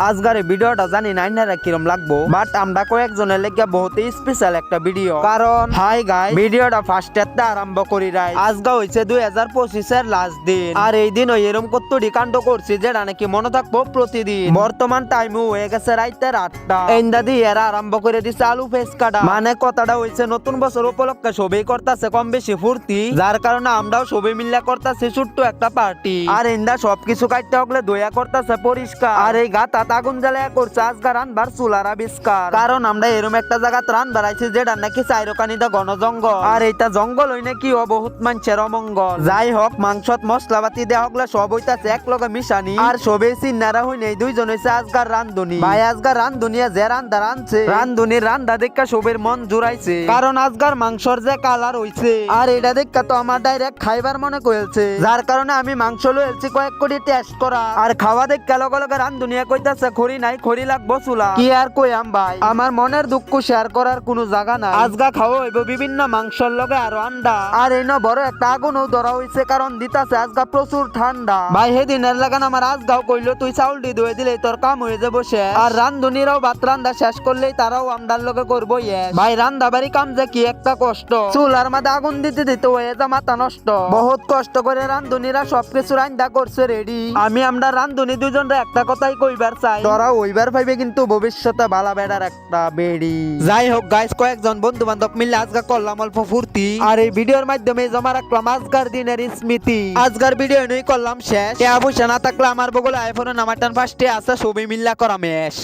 আজকের ভিডিওটা জানি না আপনারা কিরম লাগবো, বাট আমরা কয়েকজনের লেগে বহুত স্পেশাল একটা ভিডিও। কারণ হাই গাইস, ভিডিওটা ফার্স্ট এতে আরম্ভ করি রাই। আজকে হইছে 2025 এর লাস্ট দিন, আর এই দিন এরকম কতটি কাণ্ড করছি যেটা নাকি মনে থাকবো প্রতিদিন। বর্তমান টাইম হয়ে গেছে রাইতের 8টা। এন্দা দিয়ে এরা আরম্ভ করে দিছে আলু ফেস কাটা। মানে কথাটা হইছে নতুন বছর উপলক্ষে সবাই করতেছে কম বেশি ফুর্তি, যার কারণে আমরাও সবাই মিলে করতেছি ছোট্ট একটা পার্টি। আর এন্দা সবকিছু কাটতে হলে দয়া করতেছে পরিষ্কার। আর এই গাতা আগুন জ্বালায়া করছে আজকে রানবার চুলার আবিষ্কার। কারণ আমরা এরম একটা জায়গাত রান বাড়াইছি যেটা নাকি চাইরকানিটা ঘন জঙ্গল, আর এইটা জঙ্গল হই নাকি বহুত মানুষের অমঙ্গল। যাই হোক, মাংসত মশলাপাতি দেওয়া হলে সব হইতাছে এক লগে মিশানি, আর সবেই চিন্নারা হই নেই দুইজন হইছে আজকার রান্ধুনি। ভাই আজকার রান্ধুনিয়া যে রান্দা রানছে, রান্ধুনির রান্দা দেখা সবের মন জুড়াইছে। কারণ আজকার মাংসর যে কালার হইছে, আর এটা দেখা তো আমার ডাইরেক্ট খাইবার মনে কইলছে, যার কারণে আমি মাংস লইছি কয়েক কোটি টেস্ট করা। আর খাওয়া দেখা লগে লগে রান্ধুনিয়া কইতাছে খড়ি নাই, খড়ি লাগবো চুলা। কি আর কইয়াম ভাই, আমার মনের দুঃখ শেয়ার করার কোনো জায়গা নাই। আজগা খাওয়া হইব বিভিন্ন মাংসর লগে আরো আন্ডা, আর এই ন বড় একটা আগুনও ধরা হইছে কারণ দিতাছে আজগা প্রচুর ঠান্ডা। ভাই সেদিনের লাগান আমার আজগাও কইলো তুই চাউল দি ধুয়ে দিলেই তোর কাম হয়ে যাবো শেষ। আর রান্ধুনিরাও ভাত রান্দা শেষ করলেই তারাও আমদার লগে করবো ইয়েস। ভাই রান্দা বাড়ি কাম যে কি একটা কষ্ট, চুলার মাঝে আগুন দিতে দিতে হয়ে যা মাথা নষ্ট। বহুত কষ্ট করে রান্ধুনিরা সবকিছু রান্দা করছে রেডি। আমি আমরা রান্ধুনি দুজনরা একটা কথাই কইবার চাই, তোরা ওইবার পাইবে কিন্তু ভবিষ্যতে বালা বেড়ার একটা বেড়ি। যাই হোক গাইস, কয়েকজন বন্ধু বান্ধব মিলে আজকে করলাম অল্প ফুর্তি, আর এই ভিডিওর মাধ্যমে জমা রাখলাম আজকের দিনের স্মৃতি। আজকের ভিডিও নই করলাম শেষ। কে অবশ্য না থাকলে আমার বগলে আইফোনের নাম্বার 5 আছে, সবই মিল্লা করা মেশ।